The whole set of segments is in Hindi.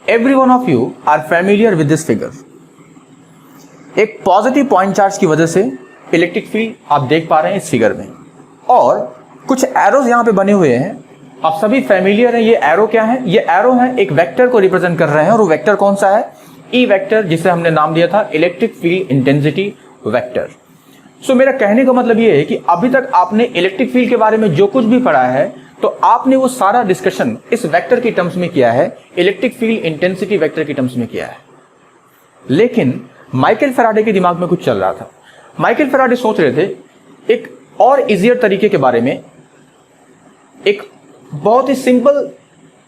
Every one of you are familiar with this figure. एक पॉजिटिव पॉइंट चार्ज की वजह से इलेक्ट्रिक फील्ड आप देख पा रहे हैं इस फिगर में, और कुछ एरोज यहां पे बने हुए हैं। आप सभी फैमिलियर हैं। ये एरो क्या है? ये एरो है एक वेक्टर को रिप्रेजेंट कर रहे हैं, और वो वेक्टर कौन सा है? ई वेक्टर, जिसे हमने नाम दिया था इलेक्ट्रिक फील्ड इंटेंसिटी वेक्टर। सो मेरा कहने का मतलब ये है कि अभी तक आपने इलेक्ट्रिक फील्ड के बारे में जो कुछ भी पढ़ा है, तो आपने वो सारा डिस्कशन इस वेक्टर की टर्म्स में किया है, इलेक्ट्रिक फील्ड इंटेंसिटी वेक्टर की टर्म्स में किया है। लेकिन माइकल फैराडे के दिमाग में कुछ चल रहा था। माइकल फैराडे सोच रहे थे एक और इजियर तरीके के बारे में, एक बहुत ही सिंपल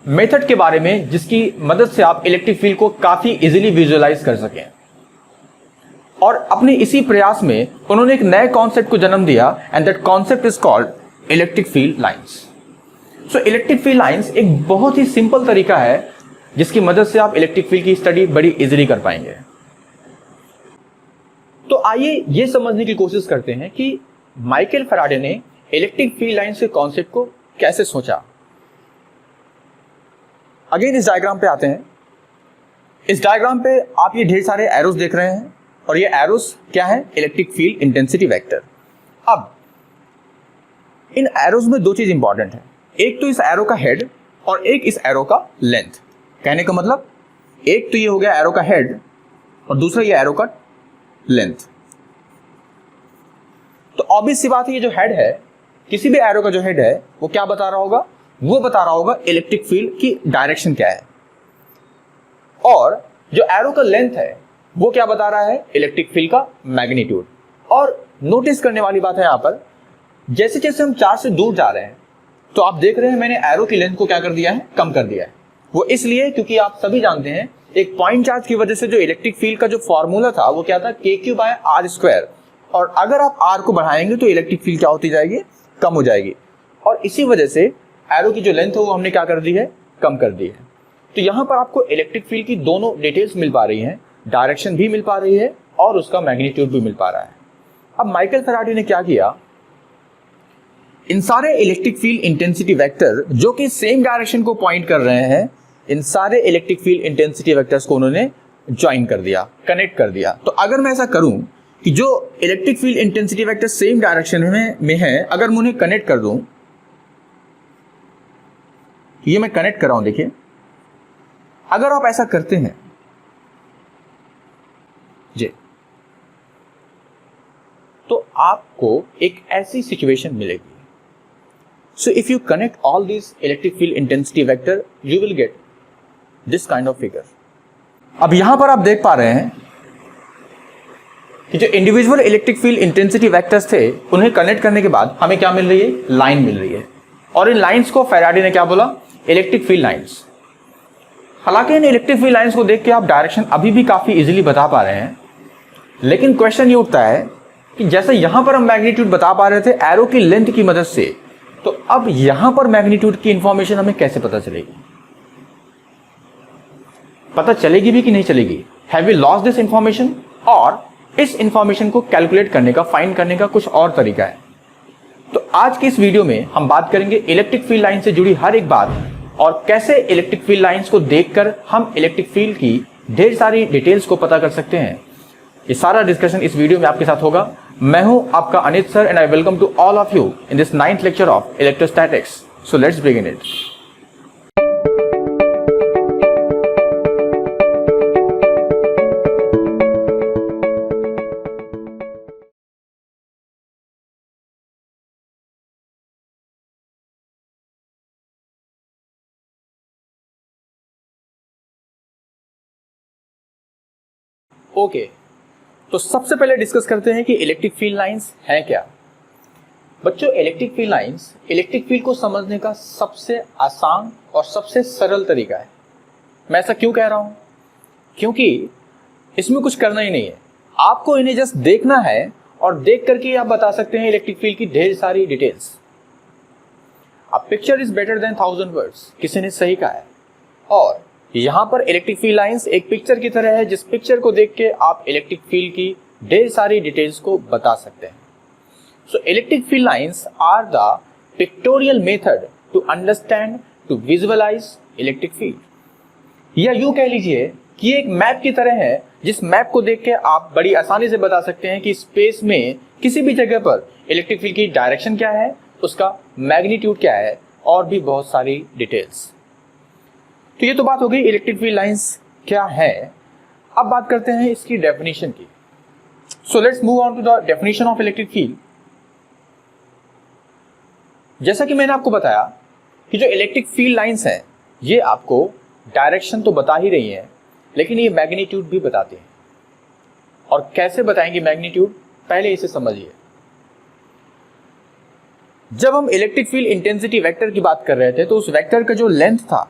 मेथड के बारे में, जिसकी मदद से आप इलेक्ट्रिक फील्ड को काफी इजीली विजुअलाइज कर सकें। और अपने इसी प्रयास में उन्होंने एक नए कॉन्सेप्ट को जन्म दिया, and that concept is called electric field lines. So electric field lines एक बहुत ही सिंपल तरीका है जिसकी मदद से आप इलेक्ट्रिक फील्ड की स्टडी बड़ी इजीली कर पाएंगे। तो आइए ये समझने की कोशिश करते हैं कि माइकल फैराडे ने इलेक्ट्रिक फील्ड लाइंस के कॉन्सेप्ट को कैसे सोचा। अगेन इस डायग्राम पे आते हैं। इस डायग्राम पे आप ये ढेर सारे एरोस देख रहे हैं, और ये एरोस क्या है? Electric field intensity vector. अब इन एरोस में दो चीज इंपॉर्टेंट है, एक तो इस एरो का हेड और एक इस एरो का लेंथ। कहने का मतलब एक तो ये हो गया एरो का हेड, और दूसरा ये एरो का लेंथ। तो ऑब्वियस सी बात है, ये जो हेड है, किसी भी एरो का जो हेड है, वो क्या बता रहा होगा? वो बता रहा होगा इलेक्ट्रिक फील्ड की डायरेक्शन क्या है। और जो एरो का लेंथ है, वो क्या बता रहा है? इलेक्ट्रिक फील्ड का मैग्नीट्यूड। और नोटिस करने वाली बात है यहां पर, जैसे जैसे हम चार्ज से दूर जा रहे हैं, तो आप देख रहे हैं मैंने एरो की लेंथ को क्या कर दिया है? कम कर दिया है। वो इसलिए क्योंकि आप सभी जानते हैं एक पॉइंट चार्ज की वजह से जो इलेक्ट्रिक फील्ड का जो फॉर्मूला था वो क्या था? KQ/R²। और अगर आप R को बढ़ाएंगे तो इलेक्ट्रिक फील्ड क्या होती जाएगी? कम हो जाएगी। और इसी वजह से एरो की जो लेंथ है वो हमने क्या कर दी है? कम कर दी है। तो यहां पर आपको इलेक्ट्रिक फील्ड की दोनों डिटेल्स मिल पा रही हैं, डायरेक्शन भी मिल पा रही है और उसका मैग्नीट्यूड भी मिल पा रहा है। अब माइकल फैराडे ने क्या किया? इन सारे इलेक्ट्रिक फील्ड इंटेंसिटी वेक्टर जो कि सेम डायरेक्शन को पॉइंट कर रहे हैं, इन सारे इलेक्ट्रिक फील्ड इंटेंसिटी वेक्टर्स को उन्होंने ज्वाइन कर दिया, कनेक्ट कर दिया। तो अगर मैं ऐसा करूं कि जो electric field intensity vector same direction में है, अगर मैं उन्हें कनेक्ट कर दूं, ये मैं कनेक्ट कर रहा हूं, देखिए। अगर आप ऐसा करते हैं जी, तो आपको एक ऐसी सिचुएशन मिलेगी। So if you connect all these electric field intensity vector, you will get this kind of figure. अब यहां पर आप देख पा रहे हैं कि जो individual electric field intensity vectors थे, उन्हें कनेक्ट करने के बाद हमें क्या मिल रही है? लाइन मिल रही है। और इन लाइंस को फैराडे ने क्या बोला? Electric field lines. हालांकि इन इलेक्ट्रिक फील्ड लाइंस को देख के आप डायरेक्शन अभी भी काफी इजीली बता पा रहे हैं, लेकिन क्वेश्चन ये उठता है कि जैसे यहां पर हम मैग्नीट्यूड बता पा रहे थे एरो की लेंथ की मदद से, तो अब यहां पर मैग्नीट्यूड की इंफॉर्मेशन हमें कैसे पता चलेगी? पता चलेगी भी कि नहीं चलेगी? Have we lost this information? और इस इंफॉर्मेशन को कैलकुलेट करने का, फाइंड करने का कुछ और तरीका है। तो आज की इस वीडियो में हम बात करेंगे इलेक्ट्रिक फील्ड लाइन से जुड़ी हर एक बात, और कैसे इलेक्ट्रिक फील्ड लाइंस को देखकर हम इलेक्ट्रिक फील्ड की ढेर सारी डिटेल्स को पता कर सकते हैं। ये सारा डिस्कशन इस वीडियो में आपके साथ होगा। मैं हूं आपका Anit sir, and I welcome to all of you in this 9th lecture of electrostatics. So let's begin it. Okay, तो सबसे पहले डिस्कस करते हैं कि इलेक्ट्रिक फील्ड लाइंस हैं क्या। बच्चों, electric field lines electric field को समझने का सबसे आसान और सबसे सरल तरीका है। मैं ऐसा क्यों कह रहा हूं? क्योंकि इसमें कुछ करना ही नहीं है, आपको इन्हें जस्ट देखना है, और देख करके आप बता सकते हैं इलेक्ट्रिक फील्ड की ढेर सारी details. A picture is better than 1000 words, किसी ने सही कहा है। और यहां पर इलेक्ट्रिक फील्ड लाइंस एक पिक्चर की तरह है, जिस पिक्चर को देख के आप इलेक्ट्रिक फील्ड की ढेर सारी डिटेल्स को बता सकते हैं। So electric field lines are the pictorial method to understand, to visualise electric field. या यूं कह लीजिए कि एक मैप की तरह है, जिस मैप को देख के आप बड़ी आसानी से बता सकते हैं कि स्पेस में किसी भी जगह पर इलेक्ट्रिक फील्ड की डायरेक्शन क्या है, उसका मैग्नीट्यूड क्या है, और भी बहुत सारी डिटेल्स। तो ये तो बात हो गई इलेक्ट्रिक फील्ड लाइंस क्या है। अब बात करते हैं इसकी डेफिनेशन की। So let's move on to the definition of electric field. जैसा कि मैंने आपको बताया कि जो इलेक्ट्रिक फील्ड लाइंस हैं ये आपको डायरेक्शन तो बता ही रही हैं, लेकिन ये मैग्नीट्यूड भी बताते हैं। और कैसे बताएंगे मैग्नीट्यूड, पहले इसे समझिए। जब हम इलेक्ट्रिक फील्ड इंटेंसिटी वेक्टर की बात कर रहे थे तो उस वेक्टर का जो लेंथ था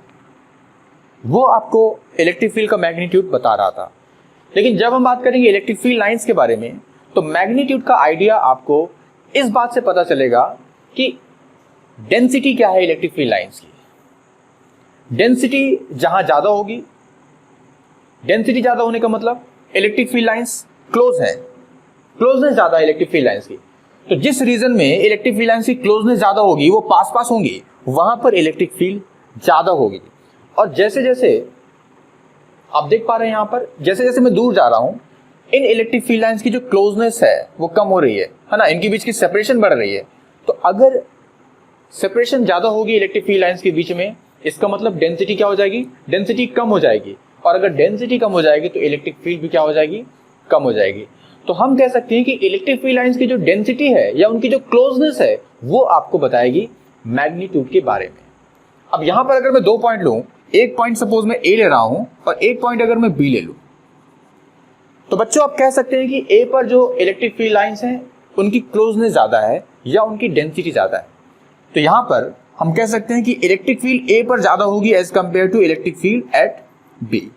वो आपको इलेक्ट्रिक फील्ड का मैग्नीट्यूड बता रहा था। लेकिन जब हम बात करेंगे इलेक्ट्रिक फील्ड लाइंस के बारे में तो मैग्नीट्यूड का आइडिया आपको इस बात से पता चलेगा कि डेंसिटी क्या है इलेक्ट्रिक फील्ड लाइंस की। डेंसिटी जहां ज्यादा होगी, डेंसिटी ज्यादा होने का मतलब इलेक्ट्रिक फील्ड लाइंस क्लोज है, क्लोजनेस ज्यादा है इलेक्ट्रिक फील्ड लाइंस की। तो जिस रीजन में इलेक्ट्रिक फील्ड लाइंस की क्लोजनेस ज्यादा होगी, वो पास पास होंगी, वहां पर इलेक्ट्रिक फील्ड ज्यादा होगी। और जैसे जैसे आप देख पा रहे हैं यहां पर, जैसे जैसे मैं दूर जा रहा हूं, इन इलेक्ट्रिक फील्ड लाइंस की जो क्लोजनेस है वो कम हो रही है ना, इनके बीच की सेपरेशन बढ़ रही है। तो अगर सेपरेशन ज्यादा होगी इलेक्ट्रिक फील्ड लाइंस के बीच में, इसका मतलब डेंसिटी क्या हो जाएगी, डेंसिटी कम हो जाएगी। और अगर डेंसिटी कम हो जाएगी तो इलेक्ट्रिक फील्ड भी क्या हो जाएगी, कम हो जाएगी। तो हम कह सकते हैं कि इलेक्ट्रिक फील्ड लाइंस की जो डेंसिटी है या उनकी जो क्लोजनेस है वो आपको बताएगी मैग्नीट्यूड के बारे में। अब यहां पर अगर मैं दो पॉइंट लूं, एक पॉइंट सपोज मैं ए ले रहा हूं और एक पॉइंट अगर मैं बी ले लूं, तो बच्चों आप कह सकते हैं कि ए पर जो इलेक्ट्रिक फील्ड लाइंस हैं उनकी क्लोजनेस ज्यादा है या उनकी डेंसिटी ज्यादा है। तो यहां पर हम कह सकते हैं कि इलेक्ट्रिक फील्ड ए पर ज्यादा होगी as compared to electric field at B.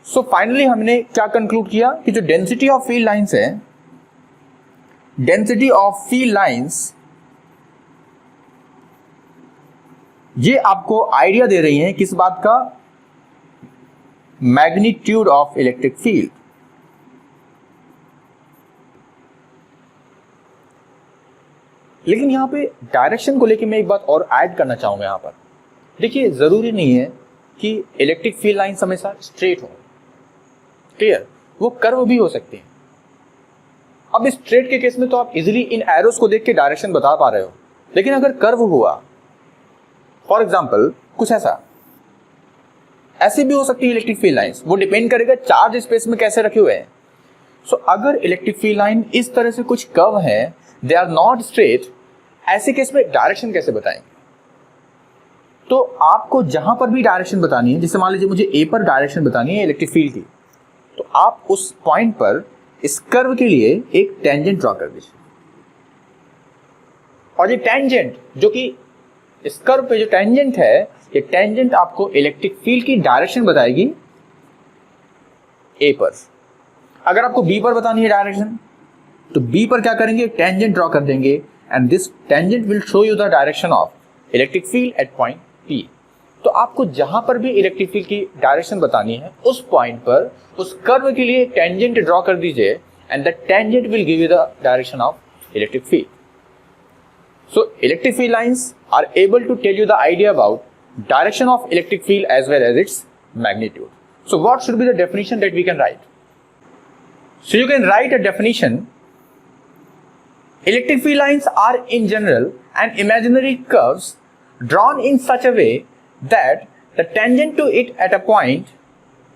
So finally हमने क्या कंक्लूड किया कि जो डेंसिटी ऑफ फील्ड लाइंस है, डेंसिटी ऑफ फील्ड लाइंस ये आपको आइडिया दे रही है किस बात का, मैग्नीट्यूड ऑफ इलेक्ट्रिक फील्ड। लेकिन यहां पे डायरेक्शन को लेकर मैं एक बात और ऐड करना चाहूंगा। यहां पर देखिए, जरूरी नहीं है कि इलेक्ट्रिक फील्ड लाइन हमेशा स्ट्रेट हो, क्लियर, वो कर्व भी हो सकती है। अब स्ट्रेट के केस में तो आप इजीली इन एरोस को देख के डायरेक्शन बता पा रहे हो, लेकिन अगर कर्व हुआ, फॉर एग्जाम्पल कुछ ऐसी भी हो सकती है इलेक्ट्रिक फील्ड लाइंस, वो डिपेंड करेगा चार्ज स्पेस में कैसे रखे हुए हैं। सो अगर इलेक्ट्रिक फील्ड लाइन इस तरह से कुछ कर्व है, दे आर नॉट स्ट्रेट, ऐसे केस में डायरेक्शन कैसे बताएंगे। तो आपको जहां पर भी डायरेक्शन बतानी है, जैसे मान लीजिए मुझे ए पर डायरेक्शन बतानी है इलेक्ट्रिक फील्ड की, तो आप उस पॉइंट पर इस कर्व के लिए एक टेंजेंट ड्रॉ कर दीजिए। और ये टेंजेंट जो कि इस कर्व पे जो टेंजेंट है, ये टेंजेंट आपको इलेक्ट्रिक फील्ड की डायरेक्शन बताएगी ए पर। अगर आपको बी पर बतानी है डायरेक्शन, तो बी पर क्या करेंगे, टेंजेंट ड्रॉ कर देंगे, and this tangent will show you the direction of electric field eight point P. तो आपको जहां पर भी इलेक्ट्रिक फील्ड की डायरेक्शन बतानी है, उस पॉइंट पर उस कर्व के लिए टेंजेंट ड्रॉ कर दीजिए, and the tangent will give you the direction of electric field. So electric field lines are able to tell you the idea about direction of electric field as well as its magnitude. So what should be the definition that we can write? So you can write a definition. Electric field lines are in general an imaginary curves drawn in such a way that the tangent to it at a point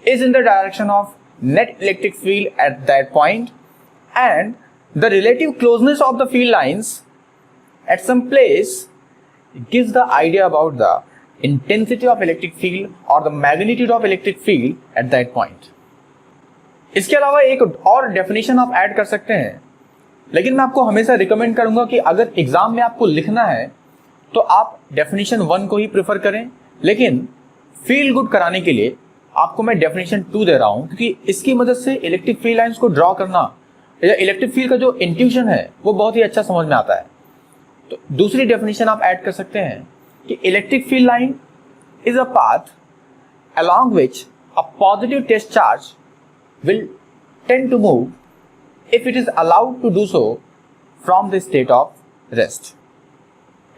is in the direction of net electric field at that point, and the relative closeness of the field lines at some place gives the idea about the intensity of electric field or the magnitude of electric field at that point. इसके अलावा एक और डेफिनेशन आप ऐड कर सकते हैं, लेकिन मैं आपको हमेशा रिकमेंड करूंगा कि अगर एग्जाम में आपको लिखना है तो आप डेफिनेशन 1 को ही प्रेफर करें, लेकिन फील गुड कराने के लिए आपको मैं डेफिनेशन 2 दे रहा हूं, क्योंकि इसकी मदद से इलेक्ट्रिक फील्ड लाइंस को ड्रॉ करना या इलेक्ट्रिक फील्ड का जो इंट्यूशन है वो बहुत ही अच्छा समझ में आता है। तो दूसरी डेफिनेशन आप ऐड कर सकते हैं कि electric field line is a path along which a positive test charge will tend to move if it is allowed to do so from the state of rest.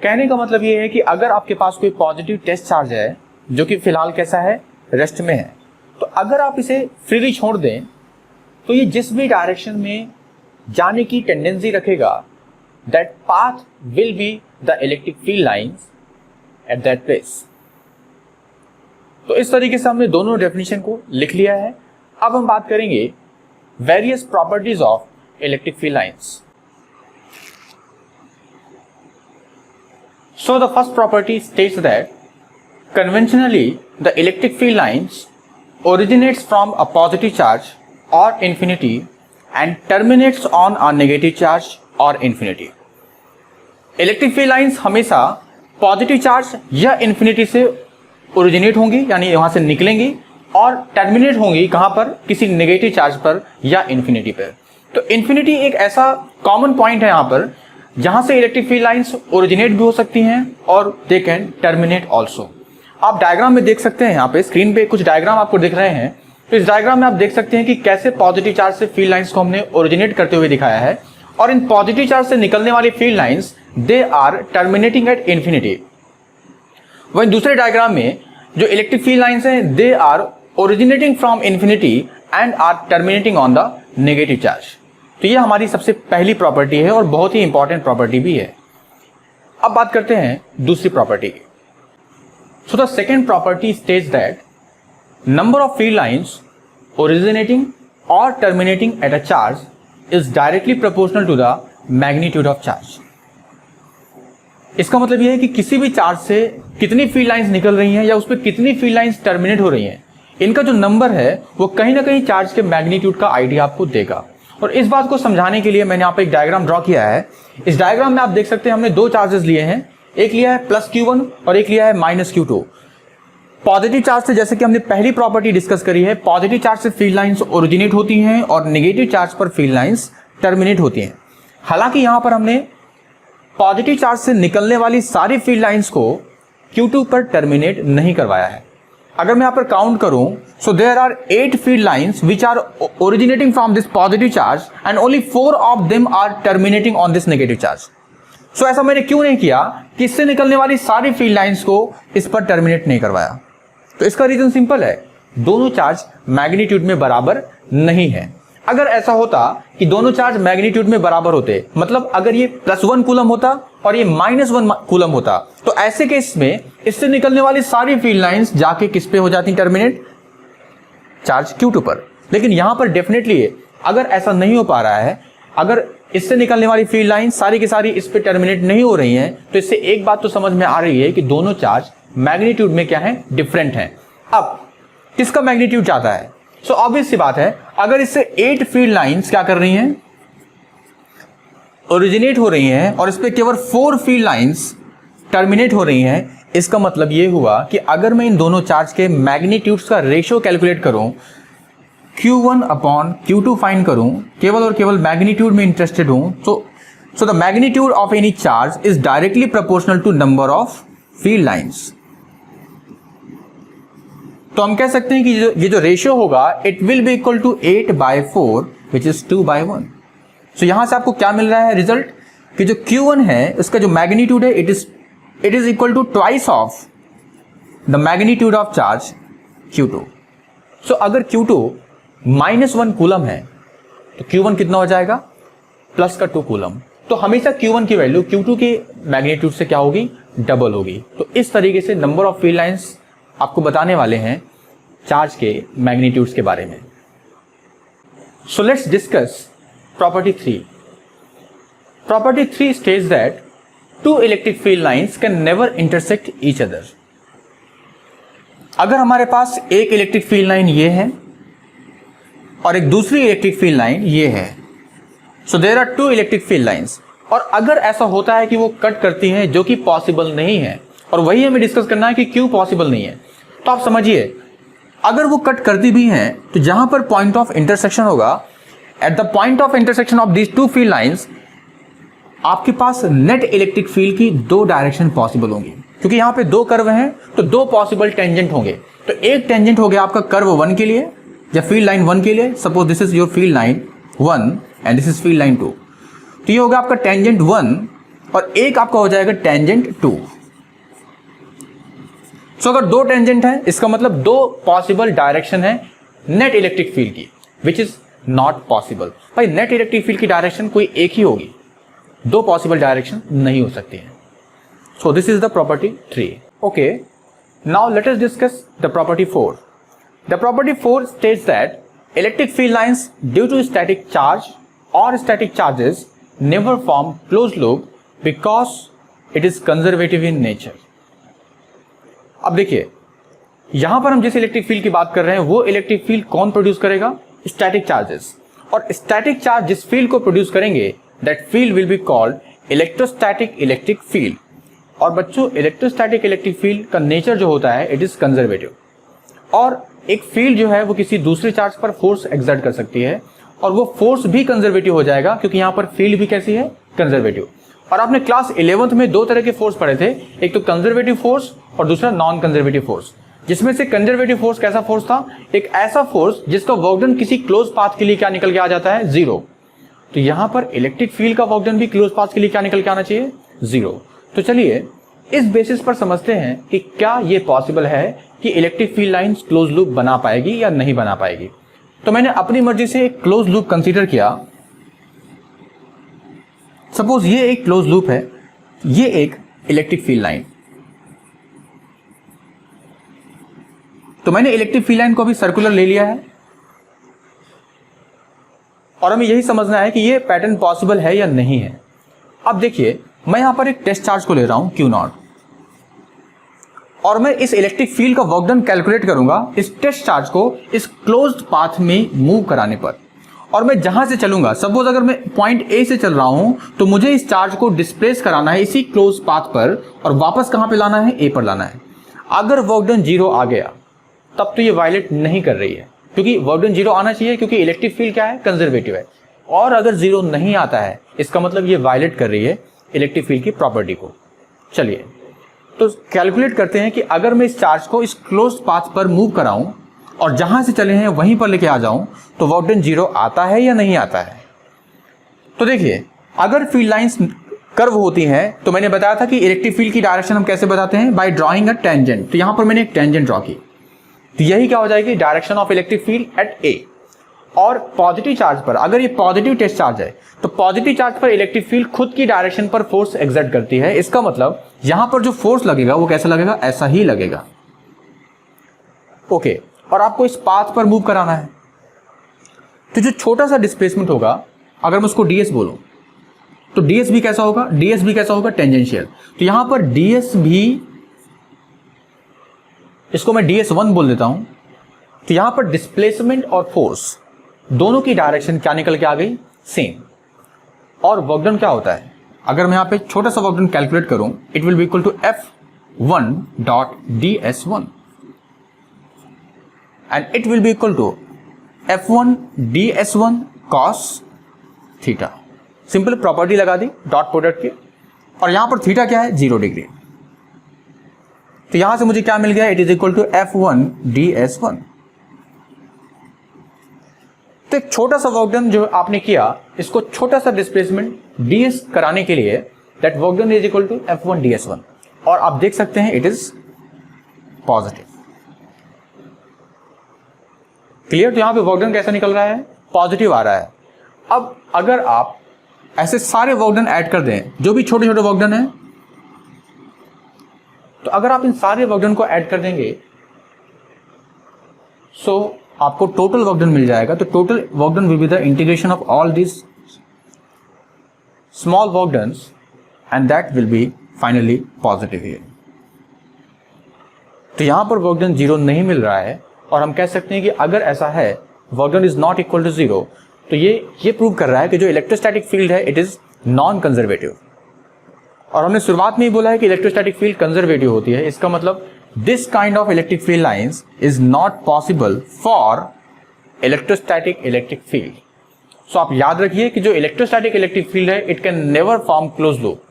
कहने का मतलब ये है कि अगर आपके पास कोई पॉजिटिव टेस्ट चार्ज है जो कि फिलहाल कैसा है, रेस्ट में है। तो अगर आप इसे फ्रीली छोड़ दें तो ये जिस भी डायरेक्शन में जाने की टेंडेंसी रखेगा, that path will be the electric field lines at that place. तो इस तरीके से हमने दोनों डेफिनेशन को लिख लिया है। अब हम बात करेंगे various properties of electric field lines. So the first property states that conventionally the electric field lines originates from a positive charge or infinity and terminates on a negative charge or infinity. Electric field lines हमेशा पॉजिटिव चार्ज या इन्फिनिटी से ओरिजिनेट होंगी, यानी वहां से निकलेंगी, और टर्मिनेट होंगी कहां पर, किसी नेगेटिव चार्ज पर या इन्फिनिटी पर। तो इन्फिनिटी एक ऐसा कॉमन पॉइंट है यहां पर जहां से इलेक्ट्रिक फील्ड लाइंस ओरिजिनेट भी हो सकती हैं और दे कैन टर्मिनेट ऑल्सो। आप डायग्राम में देख सकते हैं, यहाँ पे स्क्रीन पे कुछ डायग्राम आपको दिख रहे हैं। तो इस डायग्राम में आप देख सकते हैं कि कैसे पॉजिटिव चार्ज से फील्ड लाइंस को हमने ओरिजिनेट करते हुए दिखाया है, और इन पॉजिटिव चार्ज से निकलने वाली field lines they are terminating at infinity. वहीं दूसरे डायग्राम में जो इलेक्ट्रिक फील्ड लाइंस हैं they are originating from infinity and are terminating on the negative charge. तो ये हमारी सबसे पहली प्रॉपर्टी है और बहुत ही इंपॉर्टेंट प्रॉपर्टी भी है। अब बात करते हैं दूसरी प्रॉपर्टी की। So the second property states that number of field lines originating और terminating at a charge is directly proportional to the magnitude of charge. इसका मतलब यह है कि किसी भी चार्ज से कितनी फील्ड लाइंस निकल रही हैं या उस पर कितनी फील्ड लाइंस टर्मिनेट हो रही हैं, इनका जो नंबर है वो कहीं ना कहीं चार्ज के मैग्नीट्यूड का आइडिया आपको देगा। और इस बात को समझाने के लिए मैंने यहाँ पे एक डायग्राम ड्रॉ किया है। इस डायग्राम में आप देख सकते हैं हमने दो चार्जेस लिए हैं, एक लिया है प्लस Q1 और एक लिया है माइनस Q2। पॉजिटिव चार्ज से, जैसे कि हमने पहली प्रॉपर्टी डिस्कस करी है, पॉजिटिव चार्ज से फील्ड लाइंस ओरिजिनेट होती हैं और नेगेटिव चार्ज पर फील्ड लाइंस टर्मिनेट होती हैं। हालांकि यहाँ पर हमने पॉजिटिव चार्ज से निकलने वाली सारी फील्ड लाइंस को Q2 पर टर्मिनेट नहीं करवाया है। अगर मैं यहाँ पर काउंट करूं, so there are 8 field lines which are originating from this positive charge and only 4 of them are terminating on this negative charge. So ऐसा मैंने क्यों नहीं किया कि इससे निकलने वाली सारी फील्ड लाइंस को इस पर टर्मिनेट नहीं करवाया? तो इसका रीजन सिंपल है, दोनों चार्ज मैग्नीट्यूड में बराबर नहीं है। अगर ऐसा होता कि दोनों चार्ज मैग्नीट्यूड में बराबर होते, मतलब अगर ये +1 कूलम होता और ये -1 कूलम होता, तो ऐसे केस में इससे निकलने वाली सारी फील्ड लाइंस जाके किस पे हो जाती टर्मिनेट? चार्ज Q2 पर। लेकिन यहां पर डेफिनेटली अगर ऐसा नहीं हो पा रहा है, अगर इससे निकलने वाली फील्ड लाइन सारी की सारी इस पे टर्मिनेट नहीं हो रही हैं, तो इससे एक बात तो समझ में आ रही है कि दोनों चार्ज मैग्नीट्यूड में क्या है, डिफरेंट हैं। अब किसका मैग्नीट्यूड ज्यादा है? सो ऑब्वियस सी बात है, अगर इससे 8 फील्ड लाइंस क्या कर रही हैं, ओरिजिनेट हो रही हैं, और इस पे केवल 4 फील्ड लाइंस टर्मिनेट हो रही हैं, इसका मतलब ये हुआ कि अगर मैं इन दोनों चार्ज के मैग्नीट्यूड्स का रेशियो कैलकुलेट करूं, Q1 अपॉन Q2 फाइंड करूं, केवल और केवल मैग्नीट्यूड में इंटरेस्टेड हूं, so the magnitude of any charge is directly proportional to number of field lines. तो हम कह सकते हैं कि ये जो रेशियो होगा, it will be equal to 8/4 which is 2/1। So यहां से आपको क्या मिल रहा है रिजल्ट, कि जो Q1 है उसका जो मैग्नीट्यूड है it is equal to twice of the magnitude of charge Q2। So अगर Q2 -1 कूलम है तो Q1 कितना हो जाएगा, प्लस का 2 कूलम। तो हमेशा Q1 की वैल्यू Q2 के मैग्नीट्यूड से क्या होगी, डबल होगी। तो इस तरीके से नंबर ऑफ फील्ड लाइंस आपको बताने वाले हैं चार्ज के मैग्नीट्यूड्स के बारे में। So let's discuss property 3। Property 3 states that 2 electric field lines can never intersect each other. अगर हमारे पास एक इलेक्ट्रिक फील्ड लाइन ये है और एक दूसरी इलेक्ट्रिक फील्ड लाइन ये है, so there are 2 electric field lines, और अगर ऐसा होता है कि वो कट करती हैं, जो कि पॉसिबल नहीं है, और वही हमें डिस्कस करना है कि क्यों पॉसिबल नहीं है। तो आप समझिए, अगर वो कट करती भी हैं तो जहां पर पॉइंट ऑफ इंटरसेक्शन होगा, at the point of intersection of these 2 field lines, आपके पास नेट इलेक्ट्रिक फील्ड की 2 डायरेक्शन पॉसिबल होंगी, क्योंकि यहां पे 2 कर्व हैं तो 2 पॉसिबल टेंजेंट होंगे। तो एक टेंजेंट हो गया आपका कर्व 1 के लिए या फील्ड लाइन 1 के लिए, suppose this is your field line 1 and this is field line 2। तो ये होगा आपका टेंजेंट 1 और एक आपका हो जाएगा टेंजेंट 2। सो अगर दो टेंजेंट है इसका मतलब दो पॉसिबल डायरेक्शन है नेट इलेक्ट्रिक फील्ड की, विच इज नॉट पॉसिबल। भाई नेट इलेक्ट्रिक फील्ड की डायरेक्शन कोई एक ही होगी, दो पॉसिबल डायरेक्शन नहीं हो सकती है। So this is the property 3। Okay, now let us discuss the property 4। The property 4 states that electric field lines due to static charge or static charges never form closed loop because it is conservative in nature। अब देखिए यहां पर हम जिस इलेक्ट्रिक फील्ड की बात कर रहे हैं वो इलेक्ट्रिक फील्ड कौन प्रोड्यूस करेगा? Static charges. और स्टैटिक चार्ज जिस फील्ड को प्रोड्यूस करेंगे that field will be called electrostatic electric field. और बच्चों इलेक्ट्रोस्टैटिक इलेक्ट्रिक फील्ड का नेचर जो होता है इट इज कंजर्वेटिव। और एक फील्ड जो है वो किसी दूसरे चार्ज पर फोर्स एक्सर्ट कर सकती है और वो फोर्स भी कंजर्वेटिव हो जाएगा क्योंकि यहां पर फील्ड भी कैसी है? कंजर्वेटिव। और आपने क्लास 11th में दो तरह के फोर्स पढ़े थे, एक तो कंजर्वेटिव फोर्स और दूसरा नॉन कंजर्वेटिव फोर्स। जिसमें से कंजर्वेटिव फोर्स कैसा फोर्स था? एक ऐसा फोर्स जिसका वर्क डन किसी क्लोज पाथ के लिए क्या निकल के आ जाता है? 0। तो यहां पर इलेक्ट्रिक फील्ड का वर्क डन भी क्लोज पाथ के लिए क्या निकल के आना चाहिए? 0। तो चलिए इस बेसिस पर समझते हैं कि क्या ये पॉसिबल है कि electric field lines close loop बना पाएगी या नहीं बना पाएगी। तो मैंने अपनी मर्जी से एक क्लोज लूप कंसीडर किया। सपोज ये एक क्लोज लूप है, ये एक इलेक्ट्रिक फील्ड लाइन। तो मैंने इलेक्ट्रिक फील्ड लाइन को अभी सर्कुलर ले लिया है और हमें यही समझना है कि ये पैटर्न पॉसिबल है या नहीं है। अब देखिए मैं यहां पर एक टेस्ट चार्ज को ले रहा हूं Q0 और मैं इस इलेक्ट्रिक फील्ड का वर्क डन कैलकुलेट करूंगा इस टेस्ट चार्ज को इस क्लोज्ड पाथ में मूव कराने पर। और मैं जहां से चलूंगा, सपोज अगर मैं पॉइंट ए से चल रहा हूं तो मुझे इस चार्ज को डिस्प्लेस कराना है इसी क्लोज पाथ पर और वापस कहां पे लाना है? ए पर लाना है। अगर वर्क डन 0 आ गया तब तो ये वायलेट नहीं कर रही है क्योंकि वर्क डन 0 आना चाहिए क्योंकि इलेक्ट्रिक फील्ड क्या है? कंजर्वेटिव है। और अगर 0 नहीं आता है इसका मतलब ये वायलेट कर रही है इलेक्ट्रिक फील्ड की प्रॉपर्टी को। चलिए तो कैलकुलेट करते हैं कि अगर मैं इस चार्ज को इस क्लोज पाथ पर मूव कराऊं और जहां से चले हैं वहीं पर लेके आ जाऊं तो वर्क डन 0 आता है या नहीं आता है। तो देखिए अगर फील्ड लाइंस कर्व होती हैं तो मैंने बताया था कि इलेक्ट्रिक फील्ड की डायरेक्शन हम कैसे बताते हैं? Bye drawing a tangent. तो यहां पर मैंने एक टेंजेंट ड्रॉ की तो यही क्या हो जाएगी? Direction of electric field at A. और पॉजिटिव चार्ज पर, अगर ये पॉजिटिव टेस्ट चार्ज है तो पॉजिटिव चार्ज पर इलेक्ट्रिक फील्ड खुद की डायरेक्शन पर फोर्स एक्सर्ट करती है। इसका मतलब यहां पर जो फोर्स लगेगा वो कैसा लगेगा? ऐसा ही लगेगा। ओके, और आपको इस पाथ पर मूव कराना है तो जो छोटा सा डिस्प्लेसमेंट होगा, अगर मैं उसको ds बोलूं तो ds भी कैसा होगा? ds भी कैसा होगा? टेंजेंशियल। तो यहां पर ds भी, इसको मैं ds1 बोल देता हूं। तो यहां पर डिस्प्लेसमेंट और फोर्स दोनों की डायरेक्शन क्या निकल के आ गई? सेम। और वर्क डन क्या होता है? अगर मैं यहां पे छोटा सा वर्क डन कैलकुलेट करूं it will be equal to F1 dot ds1 and it will be equal to F1 ds1 cos theta. Simple property लगा दी डॉट प्रोडक्ट की। और यहां पर थीटा क्या है? 0 डिग्री। तो यहां से मुझे क्या मिल गया? It is equal to F1 ds1। तो एक छोटा सा वर्क डन जो आपने किया, इसको छोटा सा डिस्प्लेसमेंट ds कराने के लिए that work done is equal to F1 ds1। और आप देख सकते हैं इट इज पॉजिटिव। क्लियर? तो यहां पे वर्क डन कैसा निकल रहा है? पॉजिटिव आ रहा है। अब अगर आप ऐसे सारे वर्क डन ऐड कर दें, जो भी छोटे छोटे वर्क डन है, तो अगर आप इन सारे वर्क डन को ऐड कर देंगे सो आपको टोटल वर्क डन मिल जाएगा। तो total work done will be the integration of all this small work dones and that will be finally positive here. तो यहां पर वर्क डन 0 नहीं मिल रहा है और हम कह सकते हैं कि अगर ऐसा है work done is not equal to 0 तो ये प्रूव कर रहा है कि जो इलेक्ट्रोस्टैटिक फील्ड है इट इज नॉन कंजर्वेटिव। और हमने शुरुआत में ही बोला है कि इलेक्ट्रोस्टैटिक फील्ड कंजर्वेटिव होती है। इसका मतलब this kind of electric field lines is not possible for electrostatic electric field. So आप याद रखिए कि जो इलेक्ट्रोस्टैटिक इलेक्ट्रिक फील्ड है it can never form close loop.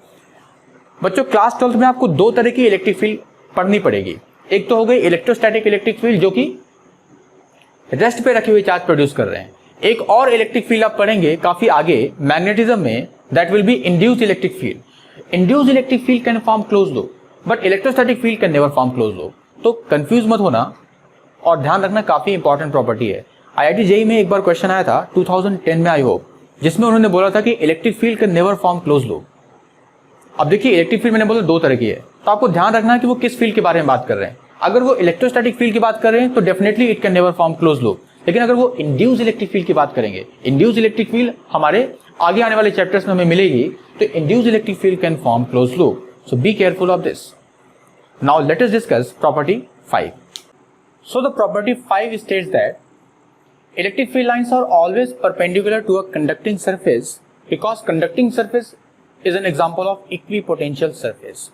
बच्चों क्लास 12th में आपको दो तरह की इलेक्ट्रिक फील्ड पढ़नी पड़ेगी। एक तो हो गई इलेक्ट्रोस्टैटिक इलेक्ट्रिक फील्ड जो कि रेस्ट पे रखे हुए चार्ज प्रोड्यूस कर रहे हैं। एक और इलेक्ट्रिक फील्ड आप पढ़ेंगे काफी आगे मैग्नेटिज्म में, that will be induced electric field. Induced electric field can form close loop but electrostatic field can never form close loop. तो कंफ्यूज मत होना और ध्यान रखना, काफी इंपॉर्टेंट प्रॉपर्टी है। IIT जेईई में एक बार क्वेश्चन आया था 2010 में, आई होप, जिसमें उन्होंने बोला था कि electric field can never form close loop. अब देखिए इलेक्ट्रिक फील्ड मैंने बोला दो तरह की है, तो आपको ध्यान रखना है कि वो किस फील्ड के बारे में बात कर रहे हैं। अगर वो इलेक्ट्रोस्टैटिक फील्ड की बात कर रहे हैं तो definitely it can never form close loop. लेकिन अगर वो इंड्यूस इलेक्ट्रिक फील्ड की बात करेंगे, इंड्यूस इलेक्ट्रिक फील्ड हमारे आगे आने वाले चैप्टर्स में हमें मिलेगी, तो induce electric field can form close loop. So be careful of this. Now let us discuss property 5. So the property 5 states that electric field lines are always perpendicular to a conducting surface because conducting surface is an example of equipotential surface.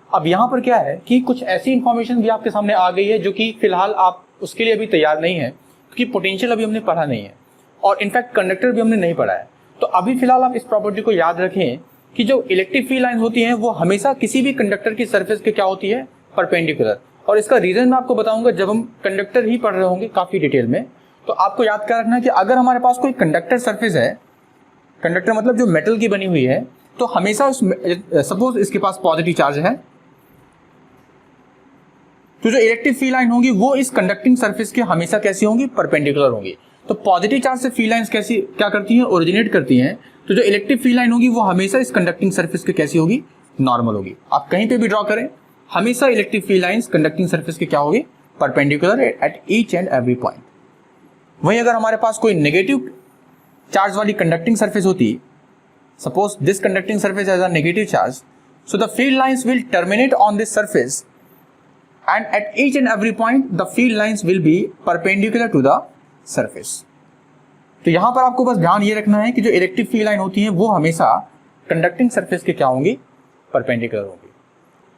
अब यहाँ पर क्या है कि कुछ ऐसी इंफॉर्मेशन भी आपके सामने आ गई है जो कि फिलहाल आप उसके लिए अभी तैयार नहीं है, क्योंकि पोटेंशियल अभी हमने पढ़ा नहीं है और इनफैक्ट कंडक्टर भी हमने नहीं पढ़ा है। तो अभी फिलहाल आप इस प्रॉपर्टी को याद रखें कि जो इलेक्ट्रिक फील्ड लाइन होती हैं वो हमेशा किसी भी कंडक्टर की सरफेस के क्या होती है, परपेंडिकुलर। और इसका रीजन मैं आपको बताऊंगा जब हम कंडक्टर ही पढ़ रहे होंगे काफी डिटेल में। तो आपको याद कर रखना है कि अगर हमारे पास कोई कंडक्टर सरफेस है, कंडक्टर मतलब जो मेटल की बनी हुई है, तो हमेशा उस सपोज इसके पास पॉजिटिव चार्ज है, तो जो इलेक्ट्रिक फील्ड लाइन होगी वो इस कंडक्टिंग सरफेस के हमेशा कैसी होंगी, परपेंडिकुलर होंगी। तो पॉजिटिव चार्ज से फील्ड लाइंस कैसी क्या करती हैं, ओरिजिनेट करती हैं। तो जो इलेक्ट्रिक फील्ड लाइन होगी वो हमेशा इस कंडक्टिंग सरफेस के कैसी होगी, नॉर्मल होगी। आप कहीं पे भी ड्रॉ करें, हमेशा electric field lines conducting surface के क्या होगी, perpendicular at each and every point. वहीं अगर हमारे पास कोई नेगेटिव चार्ज वाली कंडक्टिंग सरफेस होती, suppose this conducting surface has a negative charge, so the field lines will terminate on this surface and at each and every point the field lines will be perpendicular to the surface. तो यहां पर आपको बस ध्यान ये रखना है कि जो इलेक्ट्रिक फील्ड लाइन होती है वो हमेशा कंडक्टिंग सरफेस के क्या होंगी, परपेंडिकुलर होंगी।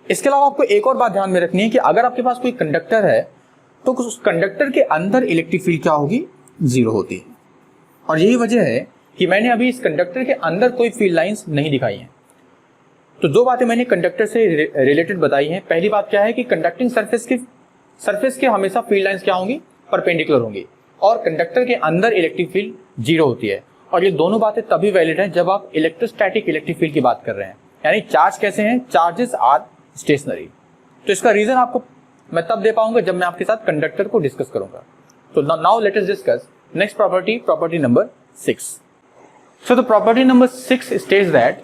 इसके अलावा आपको एक और बात ध्यान में रखनी है कि अगर आपके पास कोई कंडक्टर है तो उस कंडक्टर के अंदर इलेक्ट्रिक फील्ड क्या होगी, जीरो होती है। और यही वजह है कि मैंने अभी इस कंडक्टर के अंदर कोई फील्ड लाइंस नहीं दिखाई हैं। तो दो बातें मैंने कंडक्टर से रिलेटेड बताई हैं। पहली बात क्या है कि कंडक्टिंग सरफेस के हमेशा फील्ड लाइंस क्या होंगी, परपेंडिकुलर होंगी, और कंडक्टर के अंदर इलेक्ट्रिक फील्ड जीरो होती है। और ये दोनों बातें तभी वैलिड हैं जब आप इलेक्ट्रोस्टैटिक इलेक्ट्रिक फील्ड की बात कर रहे हैं, यानी चार्ज कैसे हैं, चार्जेस आर स्टेशनरी। तो इसका रीजन आपको मैं तब दे पाऊंगा जब मैं आपके साथ कंडक्टर को डिस्कस करूंगा। तो now let us discuss next property number 6. So the property number 6 states that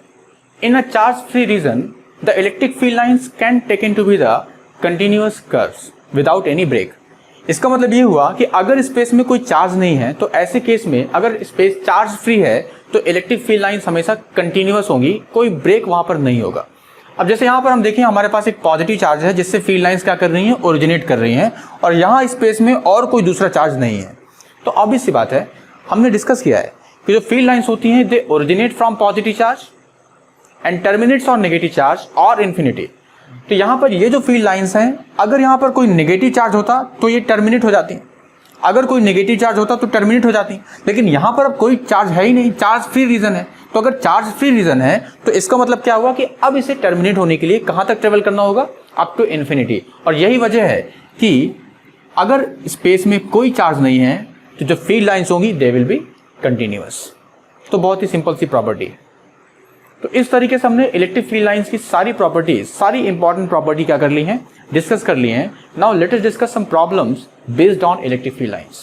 in a charge-free region, the electric field lines can taken to be the continuous curves without any break. इसका मतलब ये हुआ कि अगर स्पेस में कोई चार्ज नहीं है तो ऐसे केस में अगर स्पेस चार्ज फ्री है तो इलेक्ट्रिक फील्ड लाइंस हमेशा कंटिन्यूअस होंगी, कोई ब्रेक वहां पर नहीं होगा। अब जैसे यहाँ पर हम देखें, हमारे पास एक पॉजिटिव चार्ज है जिससे फील्ड लाइंस क्या कर रही हैं, ओरिजिनेट कर रही हैं, और यहाँ स्पेस में और कोई दूसरा चार्ज नहीं है। तो ऑब्वियस सी बात है, हमने डिस्कस किया है कि जो फील्ड लाइंस होती हैं they originate from positive charge and terminates on negative charge और इन्फिनिटी। तो यहाँ पर ये जो फील्ड लाइंस हैं, अगर यहाँ पर कोई नेगेटिव चार्ज होता तो ये टर्मिनेट हो जाती हैं, अगर कोई नेगेटिव चार्ज होता तो टर्मिनेट हो जाती हैं। लेकिन यहाँ पर अब कोई चार्ज है ही नहीं, चार्ज फ्री रीजन है। तो अगर चार्ज फ्री रीजन है तो इसका मतलब क्या हुआ कि अब इसे टर्मिनेट होने के लिए कहाँ तक ट्रेवल करना होगा, अप टू इन्फिनिटी। और यही वजह है कि अगर स्पेस में कोई चार्ज नहीं है तो जो फील्ड लाइंस होंगी दे विल बी कंटिन्यूअस। तो बहुत ही सिंपल सी प्रॉपर्टी है। तो इस तरीके से हमने इलेक्ट्रिक फील्ड लाइंस की सारी प्रॉपर्टीज, सारी इंपॉर्टेंट प्रॉपर्टी क्या कर ली हैं, डिस्कस कर ली हैं। Now let us discuss some problems based on electric field lines.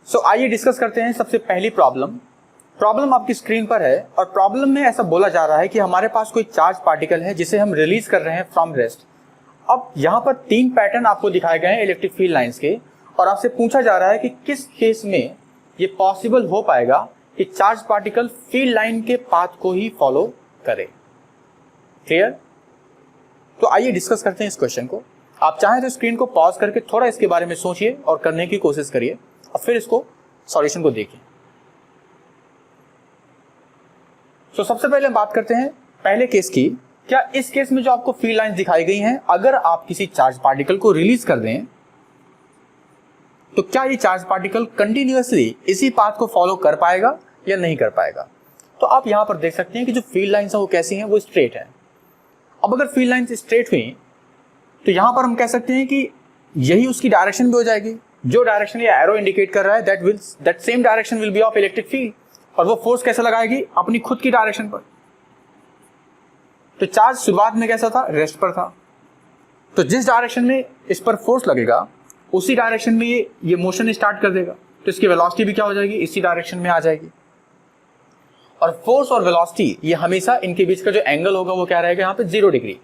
So आइए डिस्कस करते हैं सबसे पहली प्रॉब्लम आपकी स्क्रीन पर है, और प्रॉब्लम में ऐसा बोला जा रहा है कि हमारे पास कोई चार्ज पार्टिकल है जिसे हम रिलीज कर रहे हैं फ्रॉम रेस्ट। अब यहाँ पर 3 पैटर्न आपको दिखाए गए हैं इलेक्ट्रिक फील्ड लाइंस के, और आपसे पूछा जा रहा है कि किस केस में ये पॉसिबल हो पाएगा कि चार्ज पार्टिकल फील्ड लाइन के पाथ को ही फॉलो करे। क्लियर? तो आइए डिस्कस करते हैं इस क्वेश्चन को। आप चाहें तो स्क्रीन को पॉज करके थोड़ा इसके बारे में सोचिए और करने की कोशिश करिए, और फिर इसको सॉल्यूशन को देखिए। तो सबसे पहले बात करते हैं पहले केस की। क्या इस केस में जो आपको फील्ड लाइंस दिखाई गई हैं, अगर आप किसी चार्ज पार्टिकल को रिलीज कर दें तो क्या ये चार्ज पार्टिकल कंटिन्यूअसली इसी पाथ को फॉलो कर पाएगा या नहीं कर पाएगा? तो आप यहां पर देख सकते हैं कि जो फील्ड लाइंस हैं वो कैसी हैं, वो स्ट्रेट हैं। अब अगर फील्ड लाइंस स्ट्रेट हुई तो यहां पर हम कह सकते हैं कि यही उसकी डायरेक्शन भी हो जाएगी। जो डायरेक्शन ये एरो इंडिकेट कर रहा है that same direction will be of electric field, और वो फोर्स कैसे लगाएगी, अपनी खुद की डायरेक्शन पर। तो चार्ज शुरुआत में कैसा था, रेस्ट पर था, तो जिस डायरेक्शन में इस पर फोर्स लगेगा उसी डायरेक्शन में ये मोशन स्टार्ट कर देगा, तो इसकी वेलोसिटी भी क्या हो जाएगी, इसी डायरेक्शन में आ जाएगी। और फोर्स और वेलोसिटी ये हमेशा इनके बीच का जो एंगल होगा वो क्या रहेगा, यहाँ पे 0 degree.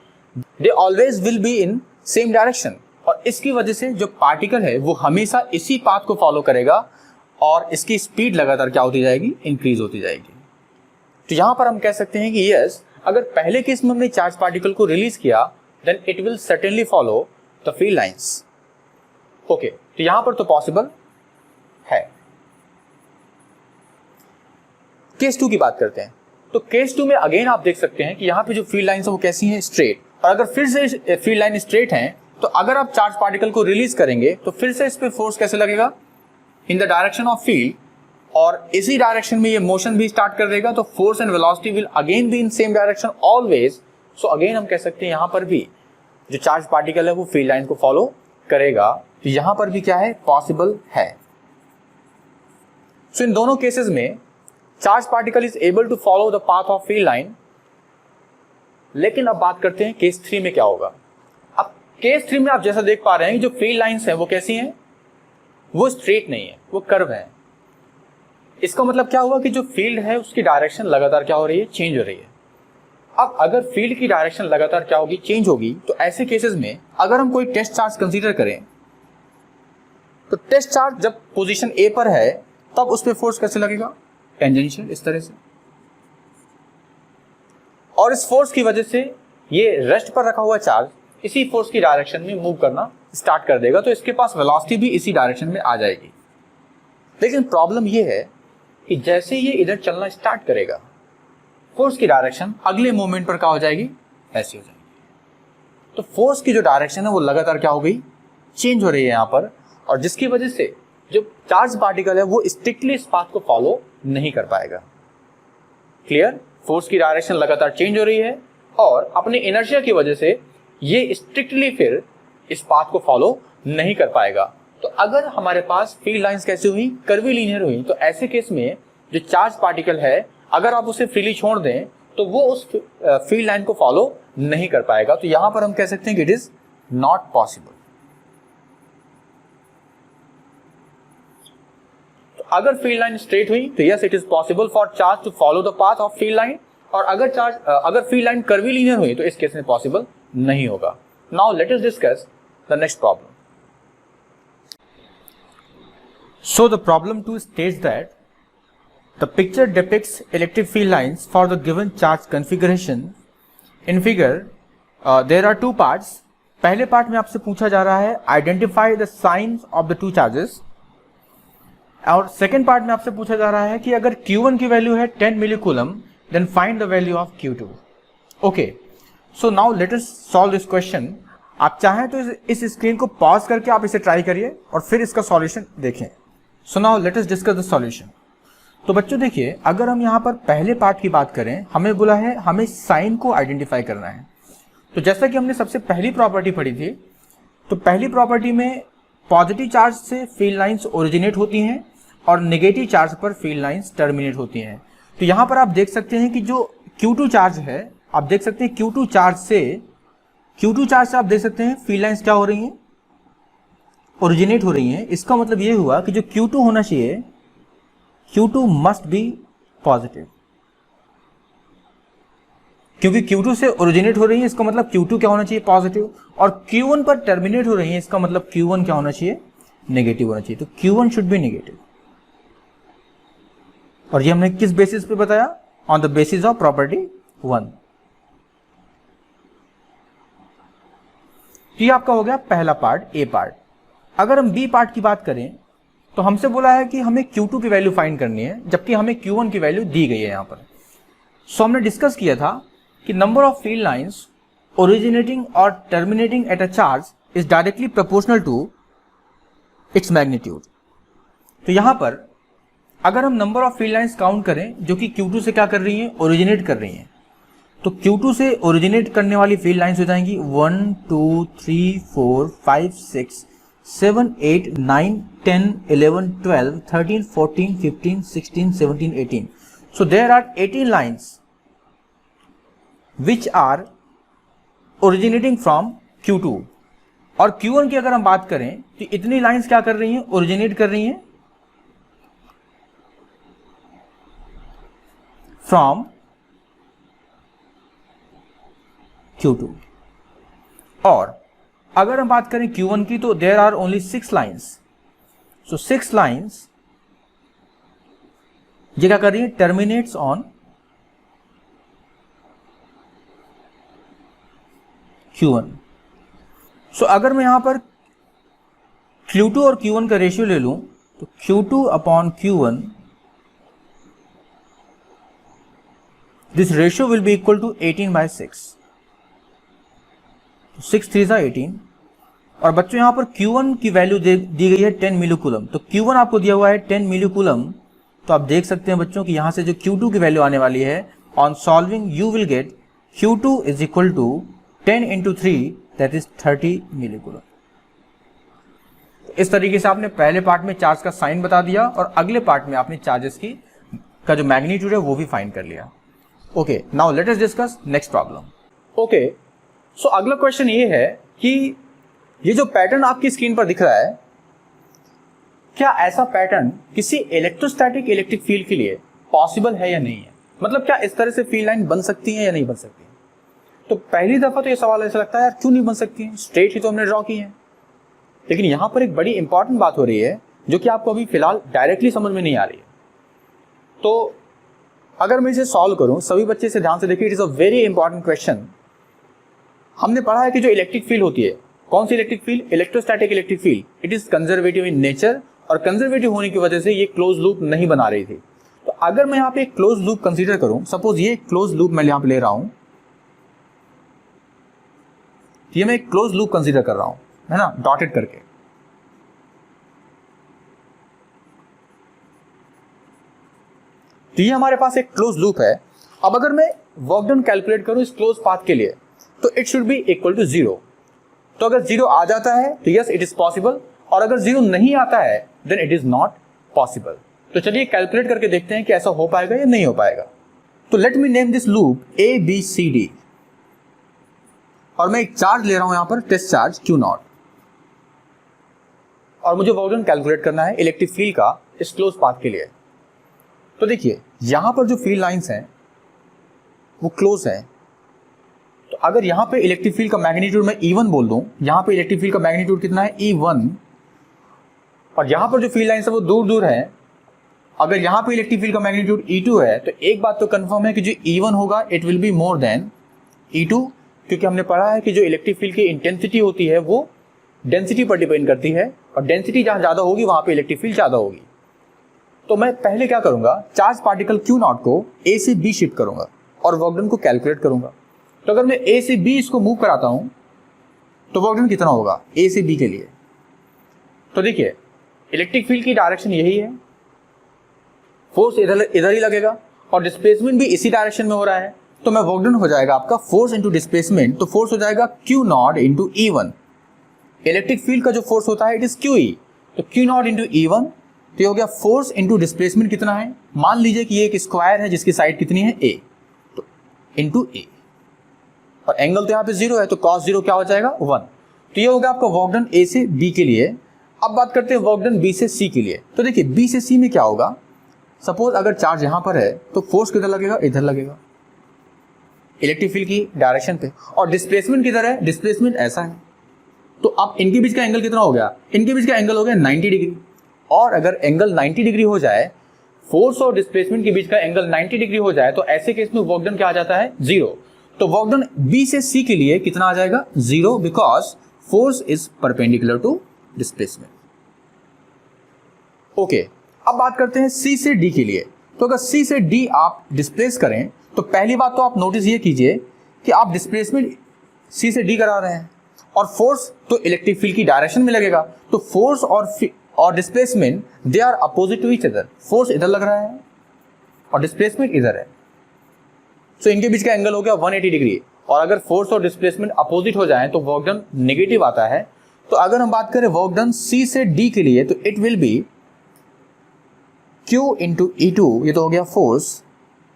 They always will be in same direction, और इसकी वजह से जो पार्टिकल है वो हमेशा इसी पाथ को फॉलो करेगा और इसकी स्पीड लगातार क्या होती जाएगी, इंक्रीज होती जाएगी। तो यहां पर हम कह सकते हैं कि यस, अगर पहले केस में हमने चार्ज पार्टिकल को रिलीज किया then it will certainly follow the field lines. Okay, तो यहां पर तो पॉसिबल है। केस 2 की बात करते हैं। तो केस 2 में अगेन आप देख सकते हैं कि यहाँ पे जो फील्ड लाइंस है वो कैसी हैं, स्ट्रेट। और अगर फिर से फील्ड लाइन स्ट्रेट हैं तो अगर आप चार्ज पार्टिकल को रिलीज करेंगे तो फिर से इस पे फोर्स कैसे लगेगा, in the direction of field, और इसी डायरेक्शन में ये मोशन भी स्टार्ट कर देगा। तो force and velocity will again be in same direction always. So again हम कह सकते हैं यहाँ पर भी जो चार्ज पार्टिकल है वो फील्ड लाइन को फॉलो करेगा। तो यहाँ पर भी क्या है, पॉसिबल है। सो इन दोनों केसेस में charge particle is able to follow the path of field line. लेकिन अब बात करते हैं केस 3 में क्या होगा। अब केस 3 में आप जैसा देख पा रहे हैं जो फील्ड लाइंस हैं वो कैसी हैं, वो स्ट्रेट नहीं है, वो कर्व है। इसका मतलब क्या हुआ कि जो फील्ड है उसकी डायरेक्शन लगातार क्या हो रही है, चेंज हो रही है। अब अगर फील्ड की डायरेक्शन लगातार क्या होगी, चेंज होगी, तो ऐसे केसेस में अगर हम कोई टेस्ट चार्ज कंसीडर करें तो टेस्ट चार्ज जब पोजीशन ए पर है तब उस पर फोर्स कैसे लगेगा, टेंजेंशियल, इस तरह से। और इस फोर्स की वजह से ये रेस्ट पर रखा हुआ चार्ज इसी फोर्स की डायरेक्शन में मूव करना स्टार्ट कर देगा, तो इसके पास वेलोसिटी भी इसी डायरेक्शन में आ जाएगी। लेकिन प्रॉब्लम ये है कि जैसे ये इधर चलना स्टार्ट करेगा फोर्स की डायरेक्शन अगले मोमेंट पर क्या हो जाएगी, ऐसी हो जाएगी। तो फोर्स की जो डायरेक्शन है वो लगातार क्या हो गई, चेंज हो रही है यहाँ पर, और जिसकी वजह से जो चार्ज पार्टिकल है वो स्ट्रिक्टली इस पाथ को फॉलो नहीं कर पाएगा। क्लियर, फोर्स की डायरेक्शन लगातार चेंज हो रही है और अपने इनर्शिया की वजह से ये स्ट्रिक्टली फिर इस पाथ को फॉलो नहीं कर पाएगा। तो अगर हमारे पास फील्ड लाइंस कैसी हुई, कर्वीलीनियर हुई, तो ऐसे केस में जो चार्ज पार्टिकल है अगर आप उसे फ्रीली छोड़ दें तो वो उस फील्ड लाइन को फॉलो नहीं कर पाएगा। तो यहां पर हम कह सकते हैं कि इट इज नॉट पॉसिबल। तो अगर फील्ड लाइन स्ट्रेट हुई तो yes, it is possible for charge to follow the path of field line, और अगर फील्ड लाइन कर्वीलीनियर हुई तो इस केस में पॉसिबल नहीं होगा। Now let us discuss the next problem. So the problem 2 states that the picture depicts electric field lines for the given charge configuration. In figure, there are two parts. पहले पार्ट में आपसे पूछा जा रहा है identify the signs of the two charges, और सेकेंड पार्ट में आपसे पूछा जा रहा है कि अगर Q1 की वैल्यू है 10 मिलीकूलम then find the value of Q2. Okay, so now let us solve this question. आप चाहें तो इस स्क्रीन को पॉज करके आप इसे ट्राई करिए और फिर इसका सॉल्यूशन देखें। So now let us discuss the solution. तो बच्चों देखिए, अगर हम यहाँ पर पहले पार्ट की बात करें, हमें बोला है हमें साइन को आइडेंटिफाई करना है। तो जैसा कि हमने सबसे पहली प्रॉपर्टी पढ़ी थी, तो पहली प्रॉपर्टी में पॉजिटिव चार्ज से फील्ड लाइंस ओरिजिनेट होती हैं और नेगेटिव चार्ज पर फील्ड लाइंस टर्मिनेट होती हैं। तो यहाँ पर आप देख सकते हैं कि जो Q2 चार्ज है, आप देख सकते हैं Q2 चार्ज से आप देख सकते हैं फील्ड लाइंस क्या हो रही हैं, ओरिजिनेट हो रही हैं। इसका मतलब ये हुआ कि जो Q2 होना चाहिए, Q2 मस्ट बी पॉजिटिव, क्योंकि Q2 से ओरिजिनेट हो रही है, इसका मतलब Q2 क्या होना चाहिए, पॉजिटिव, और Q1 पर टर्मिनेट हो रही है, इसका मतलब Q1 क्या होना चाहिए, नेगेटिव होना चाहिए। तो Q1 शुड बी नेगेटिव। और ये हमने किस बेसिस पे बताया, on the basis of property 1। ये आपका हो गया पहला पार्ट, ए पार्ट। अगर हम बी पार्ट की बात करें तो हमसे बोला है कि हमें Q2 की वैल्यू फाइंड करनी है, जबकि हमें Q1 की वैल्यू दी गई है यहाँ पर। सो हमने डिस्कस किया था कि number of field lines originating और terminating at a charge is directly proportional to its magnitude. तो यहाँ पर अगर हम number of field lines count करें जो कि Q2 से क्या कर रही हैं, ओरिजिनेट कर रही हैं, तो Q2 से ओरिजिनेट करने वाली फील्ड लाइंस हो जाएंगी 1 2 3 4 5 6 7 8 9 10 11 12 13 14 15 16 17 18. So there are 18 lines which are originating from Q2 और Q1 की अगर हम बात करें तो इतनी लाइंस क्या कर रही हैं, ओरिजिनेट कर रही हैं फ्रॉम Q2। और अगर हम बात करें Q1 की तो there are only 6 lines, so 6 lines ये क्या कर रही है, टर्मिनेट्स ऑन Q1। सो अगर मैं यहां पर Q2 और Q1 का रेशियो ले लूं तो Q2 upon Q1, this ratio will be equal to 18/6। 6 3 18। और बच्चों यहां पर Q1 की वैल्यू दी गई है 10 मिली कूलम, तो Q1 आपको दिया हुआ है 10 मिली कूलम, तो आप देख सकते हैं बच्चों कि यहां से जो Q2 की वैल्यू आने वाली है, on solving you will get Q2 is equal to 10 into 3 that is 30 millicoulomb. इस तरीके से आपने पहले पार्ट में चार्ज का साइन बता दिया और अगले पार्ट में आपने चार्जेस का जो मैग्नीट्यूड है वो भी फाइंड कर लिया। Okay, now let us discuss next problem. Okay, so अगला क्वेश्चन ये है कि ये जो पैटर्न आपकी स्क्रीन पर दिख रहा है, क्या ऐसा पैटर्न किसी इलेक्ट्रोस्टैटिक इलेक्ट्रिक फील्ड के लिए पॉसिबल है या नहीं है? मतलब क्या इस तरह से फील्ड लाइन बन सकती है या नहीं बन सकती है? तो पहली दफा तो ये सवाल ऐसा लगता है यार क्यों नहीं बन सकती है, स्ट्रेट ही तो हमने ड्रॉ की है। लेकिन यहां पर एक बड़ी इंपॉर्टेंट बात हो रही है जो कि आपको अभी फिलहाल डायरेक्टली समझ में नहीं आ रही है। तो अगर मैं इसे सॉल्व करूं, सभी बच्चे से ध्यान से देखिए, it is a very important question. हमने पढ़ा है कि जो इलेक्ट्रिक फील्ड होती है, कौन सी electric field, electrostatic electric field, it is conservative in nature, और कंजर्वेटिव होने की वजह से ये क्लोज लूप नहीं बना रही थी। तो अगर मैं यहाँ पे एक क्लोज लूप कंसीडर करूं, सपोज ये क्लोज लूप मैं यहाँ पे ले रहा हूं, ये मैं एक क्लोज लूप कंसीडर कर रहा हूं, है ना, डॉटेड करके। तो ये हमारे पास एक क्लोज लूप है। अब अगर मैं वर्क डन कैलकुलेट करूं इस क्लोज पाथ के लिए, तो it should be equal to 0। तो अगर 0 आ जाता है तो यस इट इज पॉसिबल, और अगर 0 नहीं आता है then it is not possible. तो चलिए कैलकुलेट करके देखते हैं कि ऐसा हो पाएगा या नहीं हो पाएगा। तो let me name this loop ABCD, और मैं एक चार्ज ले रहा हूं यहां पर, टेस्ट चार्ज Q0, और मुझे वर्क डन कैलकुलेट करना है इलेक्ट्रिक फील्ड का इस क्लोज पाथ के लिए। तो देखिए यहां पर जो फील्ड लाइंस हैं वो क्लोज है। तो अगर यहां पे इलेक्ट्रिक फील्ड का मैग्नीट्यूड मैं E1 बोल दूं, यहां पे इलेक्ट्रिक फील्ड का मैग्नीट्यूड कितना है, E1, और यहां पर जो फील्ड लाइंस है वो दूर दूर है। अगर यहां पे इलेक्ट्रिक फील्ड का मैग्नीट्यूड E2 है, तो एक बात तो कंफर्म है कि जो E1 होगा it will be more than E2, क्योंकि हमने पढ़ा है कि जो इलेक्ट्रिक फील्ड की इंटेंसिटी होती है वो डेंसिटी पर डिपेंड करती है, और डेंसिटी जहां ज्यादा होगी वहां पे इलेक्ट्रिक फील्ड ज्यादा होगी। तो मैं पहले क्या करूंगा, चार्ज पार्टिकल Q0 को A से B शिफ्ट करूंगा और वर्क डन को कैलकुलेट करूंगा। तो अगर मैं A से B इसको मूव कराता हूं तो वर्क डन कितना होगा A से B के लिए? तो देखिए इलेक्ट्रिक फील्ड की डायरेक्शन यही है, फोर्स इधर ही लगेगा और डिस्प्लेसमेंट भी इसी डायरेक्शन में हो रहा है। तो मैं वर्क डन हो जाएगा आपका फोर्स इंटू डिस्प्लेसमेंट, तो फोर्स हो जाएगा Q0 into E1। Electric field का जो फोर्स होता है इट इज QE, तो Q0 इंटू E1, तो ये हो गया फोर्स इंटू डिस्प्लेसमेंट कितना है, मान लीजिए कि ये एक स्क्वायर है जिसकी साइड कितनी है A, तो इंटू A, और एंगल तो यहाँ पे 0 है तो cos 0 क्या हो जाएगा 1। तो ये हो गया आपका वर्क डन A से B के लिए। अब बात करते हैं वर्क डन B से C के लिए। तो देखिए B से C में क्या होगा, सपोज अगर चार्ज यहाँ पर है तो फोर्स किधर लगेगा, इधर लगेगा इलेक्ट्रिक फील्ड की डायरेक्शन पे, और डिस्प्लेसमेंट किधर है, डिस्प्लेसमेंट ऐसा है। तो अब इनके बीच का एंगल कितना हो गया, इनके बीच का एंगल हो गया 90 डिग्री। और अगर एंगल 90 डिग्री हो जाए, फोर्स और डिस्प्लेसमेंट के बीच का एंगल 90 डिग्री हो जाए, तो ऐसे केस में वर्क डन क्या आ जाता है 0। तो वर्क डन B से C के लिए कितना आ जाएगा 0, because force is perpendicular to displacement. Okay, अब बात करते हैं C से D के लिए। तो अगर C से D आप डिस्प्लेस करें, तो पहली बात तो आप नोटिस ये कीजिए कि आप डिस्प्लेसमेंट C से D करा रहे हैं, और फोर्स तो इलेक्ट्रिक फील्ड की डायरेक्शन में लगेगा। तो फोर्स और displacement they are opposite to each other. Force इधर लग रहा है और डिस्प्लेसमेंट इधर है, सो इनके बीच का एंगल हो गया 180 डिग्री। और अगर फोर्स और डिस्प्लेसमेंट अपोजिट हो जाए तो वर्क डन नेगेटिव आता है। तो अगर हम बात करें वर्क डन C से D के लिए, तो it will B Q into E2, ये तो हो गया फोर्स,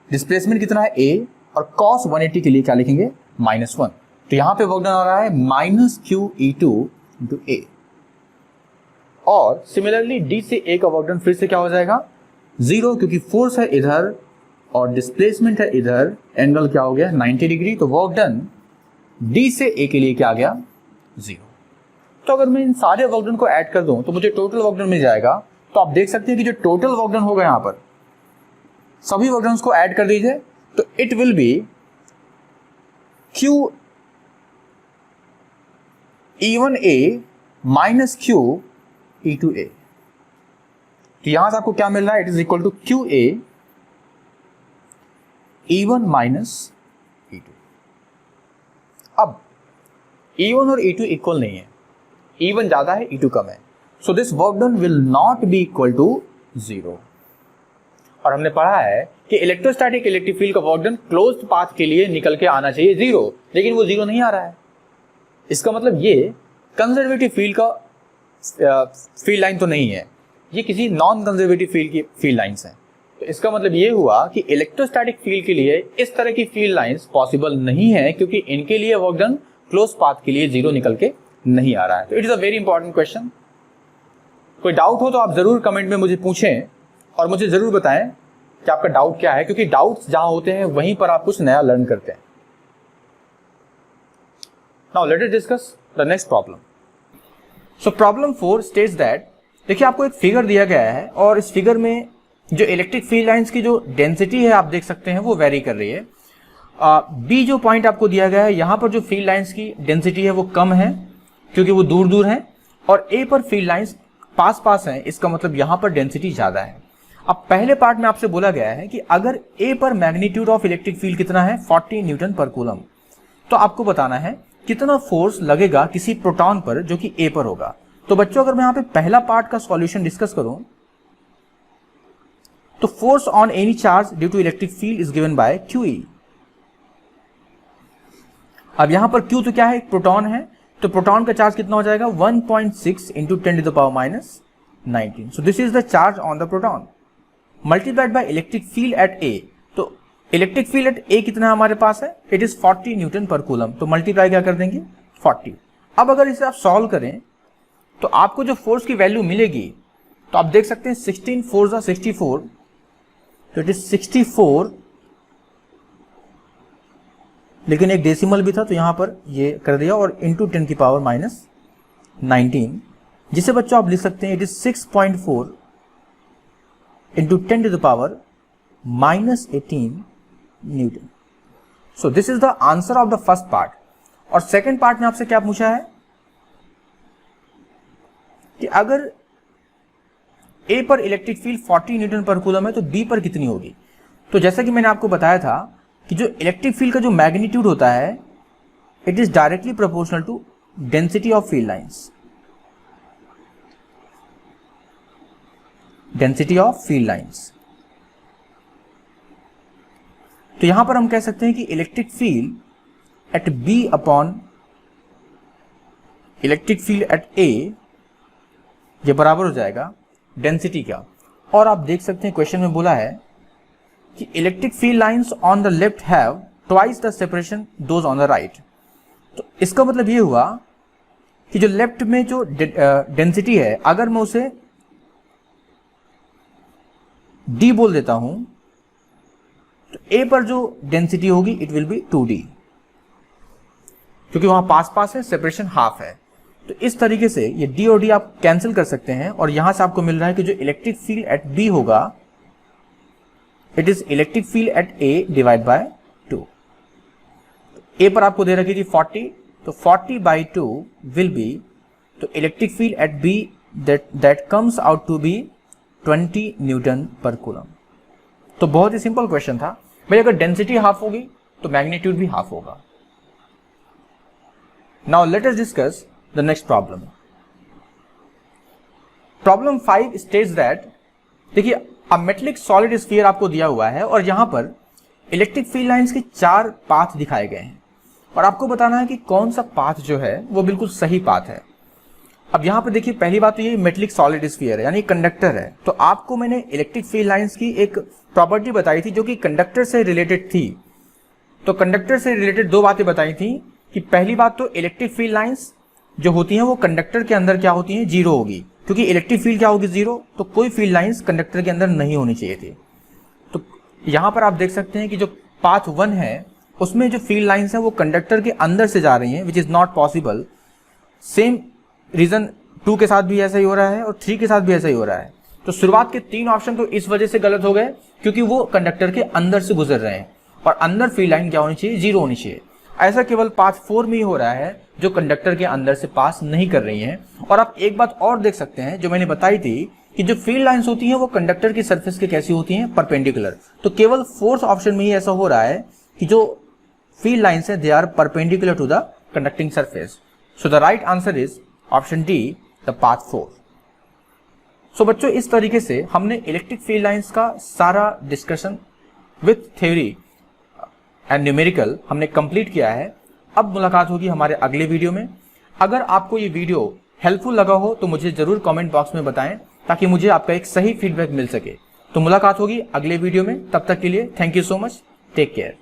डिस्प्लेसमेंट कितना है A, और cos 180 के लिए क्या लिखेंगे -1। तो यहां पे वर्क डन आ रहा है -QE2 इंटू ए। और सिमिलरली डी से ए का वर्क डन फिर से क्या हो जाएगा, 0, क्योंकि फोर्स है इधर और डिस्प्लेसमेंट है इधर, एंगल क्या हो गया 90 डिग्री, तो वर्क डन डी से ए के लिए क्या आ गया 0। तो अगर मैं इन सारे वर्क डन को ऐड कर दूं तो मुझे टोटल वर्क डन मिल जाएगा। तो आप देख सकते हैं कि जो टोटल वर्क डन होगा यहां पर, सभी वर्क डन को ऐड कर दीजिए तो it will B Q E1A minus Q E2A। तो यहां से आपको क्या मिल रहा है, it is equal to QA E1 minus E2। अब E1 और E2 इक्वल नहीं है, E1 ज्यादा है E2 कम है, so this work done will not be equal to 0। और हमने पढ़ा है कि इलेक्ट्रोस्टैटिक इलेक्ट्रिक फील्ड का वर्क डन क्लोज्ड पाथ के लिए निकल के आना चाहिए 0, लेकिन वो 0 नहीं आ रहा है। इसका मतलब ये कंजर्वेटिव फील्ड का फील्ड लाइन तो नहीं है, ये किसी नॉन कंजर्वेटिव फील्ड की फील्ड लाइंस हैं। तो इसका मतलब ये हुआ कि इलेक्ट्रोस्टैटिक फील्ड के लिए इस तरह की फील्ड लाइंस पॉसिबल नहीं है, क्योंकि इनके लिए वर्क डन क्लोज पाथ के लिए 0 निकल के नहीं आ रहा है। तो it is a very important question. कोई डाउट हो तो आप जरूर कमेंट में मुझे पूछें और मुझे जरूर बताएं कि आपका डाउट क्या है, क्योंकि डाउट्स जहां होते हैं वहीं पर आप कुछ नया लर्न करते हैं। Now let us discuss the next problem. So problem 4 states that, देखिए आपको एक फिगर दिया गया है और इस फिगर में जो इलेक्ट्रिक फील्ड लाइंस की जो डेंसिटी है आप देख सकते हैं वो वेरी कर रही है। बी जो पॉइंट आपको दिया गया है, यहां पर जो फील्ड लाइंस की डेंसिटी है वो कम है क्योंकि वो दूर दूर है, और ए पर फील्ड लाइंस पास पास हैं, इसका मतलब यहां पर डेंसिटी ज्यादा है। अब पहले पार्ट में आपसे बोला गया है कि अगर ए पर मैग्नीट्यूड ऑफ इलेक्ट्रिक फील्ड कितना है 40 न्यूटन पर कूलम, तो आपको बताना है कितना फोर्स लगेगा किसी प्रोटॉन पर जो कि ए पर होगा। तो बच्चों अगर मैं यहां पे पहला पार्ट का सॉल्यूशन डिस्कस करूं तो force on any charge due to electric field is given by QE। अब यहां पर Q तो क्या है, एक प्रोटॉन है, तो प्रोटॉन का चार्ज कितना हो जाएगा 1.6 into 10 to the power minus 19। So this is the charge on the proton multiplied by electric field at A. तो इलेक्ट्रिक फील्ड एट ए कितना हमारे पास है, इट इज 40 न्यूटन पर कूलम, तो मल्टीप्लाई क्या कर देंगे 40। अब अगर इसे आप सॉल्व करें तो आपको जो फोर्स की वैल्यू मिलेगी, तो आप देख सकते हैं 16 4 64, तो इट इज 64, लेकिन एक डेसिमल भी था तो यहां पर ये कर दिया, और इंटू 10 की पावर माइनस 19, जिसे बच्चों आप लिख सकते हैं it is 6.4 into 10 to the power minus 18 newton. So this is the answer of the first part. और सेकेंड पार्ट में आपसे क्या पूछा है कि अगर ए पर इलेक्ट्रिक फील्ड 40 न्यूटन पर कूलम है तो बी पर कितनी होगी। तो जैसा कि मैंने आपको बताया था कि जो इलेक्ट्रिक फील्ड का जो मैग्नीट्यूड होता है it is directly proportional to density of field lines, density of field lines. तो यहां पर हम कह सकते हैं कि electric field at B upon electric field at A ये बराबर हो जाएगा डेंसिटी का। और आप देख सकते हैं क्वेश्चन में बोला है कि electric field lines on the left have twice the separation those on the right. तो इसका मतलब ये हुआ कि जो लेफ्ट में जो डेंसिटी है, अगर मैं उसे D बोल देता हूं तो A पर जो डेंसिटी होगी इट विल बी 2D, क्योंकि वहां पास पास है, सेपरेशन हाफ है। तो इस तरीके से ये D और D आप कैंसिल कर सकते हैं, और यहां से आपको मिल रहा है कि जो इलेक्ट्रिक फील्ड एट B होगा it is electric field eight A divide by 2। A पर आपको दे रखी थी 40, तो 40 बाई 2 विल बी, तो electric field at B that comes out to be 20 newton पर कूलम। तो बहुत ही सिंपल क्वेश्चन था भाई, अगर डेंसिटी हाफ होगी तो मैग्नीट्यूड भी हाफ होगा। Now let us discuss the next problem. Problem 5 states that, देखिए अ मेटेलिक सॉलिड स्फीयर आपको दिया हुआ है और यहां पर इलेक्ट्रिक फील्ड लाइंस के 4 पाथ दिखाए गए हैं, और आपको बताना है कि कौन सा पाथ जो है वो बिल्कुल सही पाथ है। अब यहां पर देखिए पहली बात तो ये मेटेलिक सॉलिड स्फीयर है, यानी कंडक्टर है। तो आपको मैंने इलेक्ट्रिक फील्ड लाइंस की एक प्रॉपर्टी बताई थी जो कि कंडक्टर से रिलेटेड थी। तो कंडक्टर से रिलेटेड 2 बातें बताई थी कि पहली बात तो इलेक्ट्रिक फील्ड लाइंस जो होती हैं वो कंडक्टर के अंदर क्या होती हैं, जीरो होगी, क्योंकि इलेक्ट्रिक फील्ड क्या होगी, जीरो, तो कोई फील्ड लाइंस कंडक्टर के अंदर नहीं होनी चाहिए थी। तो यहां पर आप देख सकते हैं कि जो पाथ 1 है उसमें जो फील्ड लाइंस है वो कंडक्टर के अंदर से जा रही हैं, which is not possible. Same reason 2 के साथ भी ऐसा ही हो रहा है और 3 के साथ भी ऐसा ही हो रहा है। तो शुरुआत के 3 ऑप्शन तो इस वजह से गलत हो गए क्योंकि वो कंडक्टर के अंदर से गुजर रहे हैं और अंदर फील्ड लाइन क्या होनी चाहिए, जीरो होनी चाहिए। ऐसा केवल पाथ 4 में ही हो रहा है जो कंडक्टर के अंदर से पास नहीं कर रही हैं। और आप एक बात और देख सकते हैं जो मैंने बताई थी कि जो फील्ड लाइंस होती हैं वो कंडक्टर की सरफेस के कैसी होती हैं, परपेंडिकुलर। तो केवल 4th ऑप्शन में ही ऐसा हो रहा है कि जो फील्ड लाइंस है they are perpendicular to the conducting surface. So the right answer is option D, the path 4। So बच्चों, इस तरीके से हमने इलेक्ट्रिक फील्ड लाइंस का सारा discussion with theory and numerical हमने कंप्लीट किया है। अब मुलाकात होगी हमारे अगले वीडियो में। अगर आपको ये वीडियो हेल्पफुल लगा हो तो मुझे जरूर कमेंट बॉक्स में बताएं ताकि मुझे आपका एक सही फीडबैक मिल सके। तो मुलाकात होगी अगले वीडियो में, तब तक के लिए thank you so much, take care.